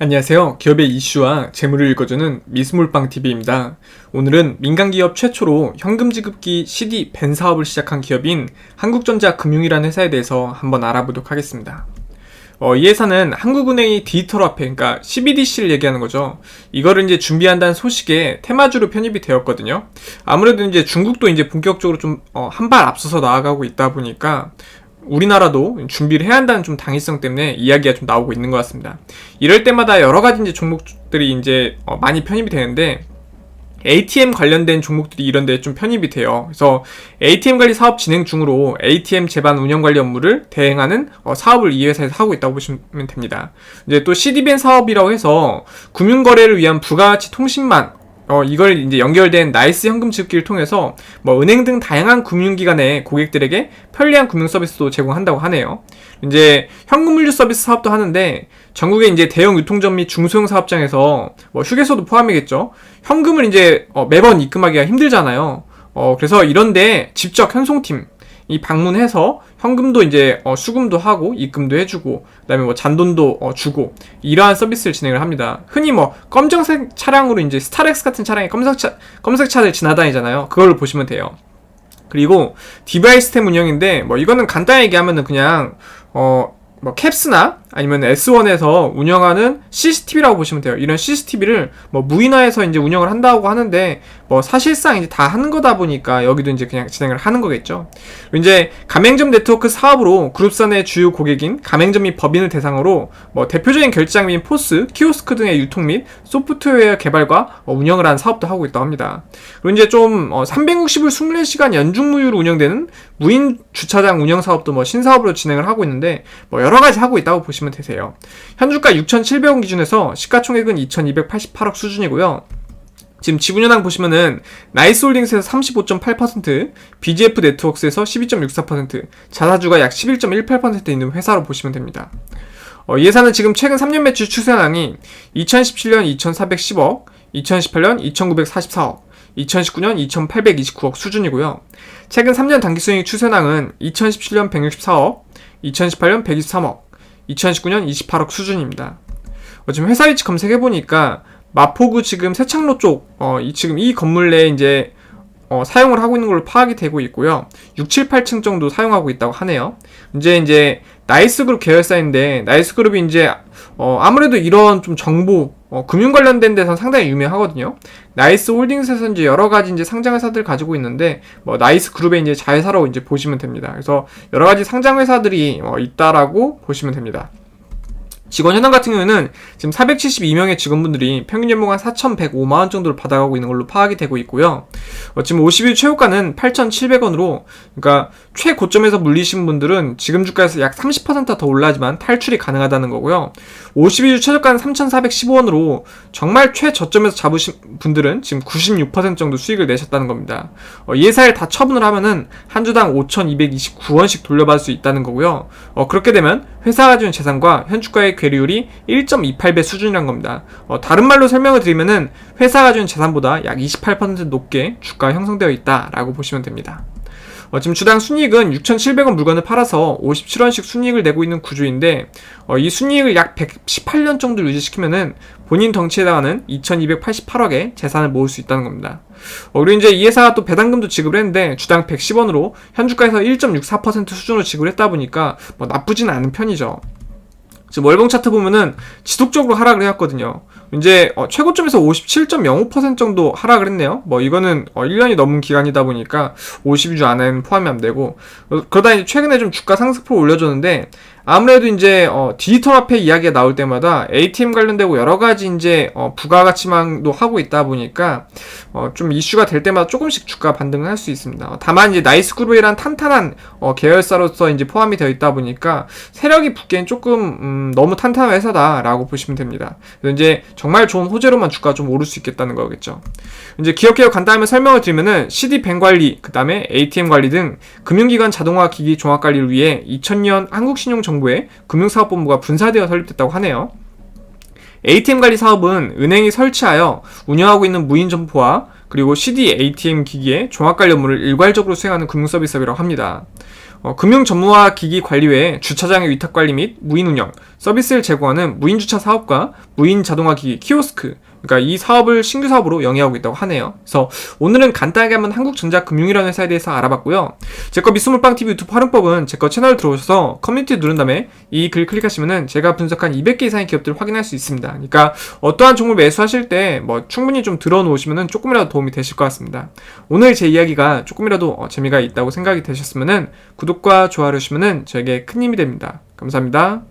안녕하세요. 기업의 이슈와 재무를 읽어주는 미스몰빵TV입니다. 오늘은 민간기업 최초로 현금지급기 CD 밴 사업을 시작한 기업인 한국전자금융이라는 회사에 대해서 한번 알아보도록 하겠습니다. 이 회사는 한국은행이 디지털화폐, 그러니까 CBDC를 얘기하는 거죠. 이거를 이제 준비한다는 소식에 테마주로 편입이 되었거든요. 아무래도 이제 중국도 이제 본격적으로 좀 한 발 앞서서 나아가고 있다 보니까 우리나라도 준비를 해야 한다는 좀 당위성 때문에 이야기가 좀 나오고 있는 것 같습니다. 이럴 때마다 여러 가지 이제 종목들이 이제 많이 편입이 되는데 ATM 관련된 종목들이 이런 데에 좀 편입이 돼요. 그래서 ATM 관리 사업 진행 중으로 ATM 제반 운영 관리 업무를 대행하는 사업을 이 회사에서 하고 있다고 보시면 됩니다. 이제 또 CD밴 사업이라고 해서 금융거래를 위한 부가가치 통신망 이걸 이제 연결된 나이스 현금 지급기를 통해서 은행 등 다양한 금융기관의 고객들에게 편리한 금융 서비스도 제공한다고 하네요. 이제 현금 물류 서비스 사업도 하는데 전국의 이제 대형 유통점 및 중소형 사업장에서 휴게소도 포함이겠죠. 현금을 이제 매번 입금하기가 힘들잖아요. 그래서 이런데 직접 현송팀 이 방문해서 현금도 이제 수금도 하고 입금도 해주고 그다음에 잔돈도 주고 이러한 서비스를 진행을 합니다. 흔히 검정색 차량으로 이제 스타렉스 같은 차량이 검색 차들 지나다니잖아요. 그걸 보시면 돼요. 그리고 DBI 시스템 운영인데 이거는 간단히 얘기하면은 그냥 캡스나 아니면 S1에서 운영하는 CCTV라고 보시면 돼요. 이런 CCTV를 무인화해서 이제 운영을 한다고 하는데 사실상 이제 다 하는 거다 보니까 여기도 이제 그냥 진행을 하는 거겠죠. 이제 가맹점 네트워크 사업으로 그룹사내 주요 고객인 가맹점 및 법인을 대상으로 대표적인 결제장 및 포스, 키오스크 등의 유통 및 소프트웨어 개발과 운영을 하는 사업도 하고 있다고 합니다. 그리고 이제 좀 360일 24시간 연중무휴로 운영되는 무인 주차장 운영 사업도 신사업으로 진행을 하고 있는데 여러 가지 하고 있다고 보시면 되세요. 현주가 6,700원 기준에서 시가총액은 2,288억 수준이고요. 지금 지분현황 보시면은 나이스홀딩스에서 35.8%, BGF 네트워크스에서 12.64%, 자사주가 약 11.18% 있는 회사로 보시면 됩니다. 이 회사는 지금 최근 3년 매출 추세현황이 2017년 2,410억, 2018년 2,944억, 2019년 2,829억 수준이고요. 최근 3년 당기순이익 추세현황은 2017년 164억, 2018년 123억, 2019년 28억 수준입니다. 지금 회사 위치 검색해보니까 마포구 지금 세창로 쪽, 지금 이 건물 내에 이제 사용을 하고 있는 걸로 파악이 되고 있고요. 6, 7, 8층 정도 사용하고 있다고 하네요. 이제 나이스그룹 계열사인데 나이스그룹이 이제 아무래도 이런 좀 정보 금융 관련된 데서 상당히 유명하거든요. 나이스홀딩스에서 이제 여러 가지 이제 상장 회사들 가지고 있는데 나이스그룹의 이제 자회사로 이제 보시면 됩니다. 그래서 여러 가지 상장 회사들이 있다라고 보시면 됩니다. 직원 현황 같은 경우에는 지금 472명의 직원분들이 평균 연봉 한 4,105만원 정도를 받아가고 있는 걸로 파악이 되고 있고요. 지금 50일 최고가는 8,700원으로, 그러니까 최고점에서 물리신 분들은 지금 주가에서 약 30% 더 올라지만 탈출이 가능하다는 거고요. 52주 최저가는 3,415원으로 정말 최저점에서 잡으신 분들은 지금 96% 정도 수익을 내셨다는 겁니다. 이 회사를 다 처분을 하면은 한 주당 5,229원씩 돌려받을 수 있다는 거고요. 그렇게 되면 회사가 가지고 있는 재산과 현 주가의 괴리율이 1.28배 수준이란 겁니다. 다른 말로 설명을 드리면은 회사가 가지고 있는 재산보다 약 28% 높게 주가가 형성되어 있다라고 보시면 됩니다. 지금 주당 순이익은 6,700원 물건을 팔아서 57원씩 순이익을 내고 있는 구조인데 이 순이익을 약 118년 정도 유지시키면은 본인 덩치에 해당하는 2,288억의 재산을 모을 수 있다는 겁니다. 그리고 이제 이 회사가 또 배당금도 지급을 했는데 주당 110원으로 현주가에서 1.64% 수준으로 지급을 했다 보니까 나쁘지는 않은 편이죠. 지금 월봉 차트 보면은 지속적으로 하락을 해왔거든요. 이제 최고점에서 57.05% 정도 하락을 했네요. 이거는 1년이 넘은 기간이다 보니까 52주 안에는 포함이 안 되고, 그러다 이제 최근에 좀 주가 상승폭을 올려줬는데 아무래도 이제 디지털 화폐 이야기가 나올 때마다 ATM 관련되고 여러 가지 이제 부가가치망도 하고 있다 보니까 좀 이슈가 될 때마다 조금씩 주가 반등을 할 수 있습니다. 다만 이제 나이스그룹이란 탄탄한 계열사로서 이제 포함이 되어 있다 보니까 세력이 붙기엔 조금 너무 탄탄한 회사다라고 보시면 됩니다. 그래서 이제 정말 좋은 호재로만 주가가 좀 오를 수 있겠다는 거겠죠. 이제 기업 개요 간단하게 설명을 드리면은 CD밴 관리, 그 다음에 ATM 관리 등 금융기관 자동화 기기 종합 관리를 위해 2000년 한국신용정부의 금융사업본부가 분사되어 설립됐다고 하네요. ATM 관리 사업은 은행이 설치하여 운영하고 있는 무인 점포와 그리고 CD ATM 기기의 종합 관리 업무를 일괄적으로 수행하는 금융 서비스업이라고 합니다. 금융 전문화 기기 관리 외에 주차장의 위탁 관리 및 무인 운영, 서비스를 제공하는 무인 주차 사업과 무인 자동화 기기 키오스크, 그러니까 이 사업을 신규 사업으로 영위하고 있다고 하네요. 그래서 오늘은 간단하게 한번 한국전자금융이라는 회사에 대해서 알아봤고요. 제거 미스몰빵TV 유튜브 활용법은 제거 채널 들어오셔서 커뮤니티 누른 다음에 이 글 클릭하시면은 제가 분석한 200개 이상의 기업들을 확인할 수 있습니다. 그러니까 어떠한 종목 매수하실 때 충분히 좀 들어놓으시면은 조금이라도 도움이 되실 것 같습니다. 오늘 제 이야기가 조금이라도 재미가 있다고 생각이 되셨으면은 구독과 좋아요 해주시면은 저에게 큰 힘이 됩니다. 감사합니다.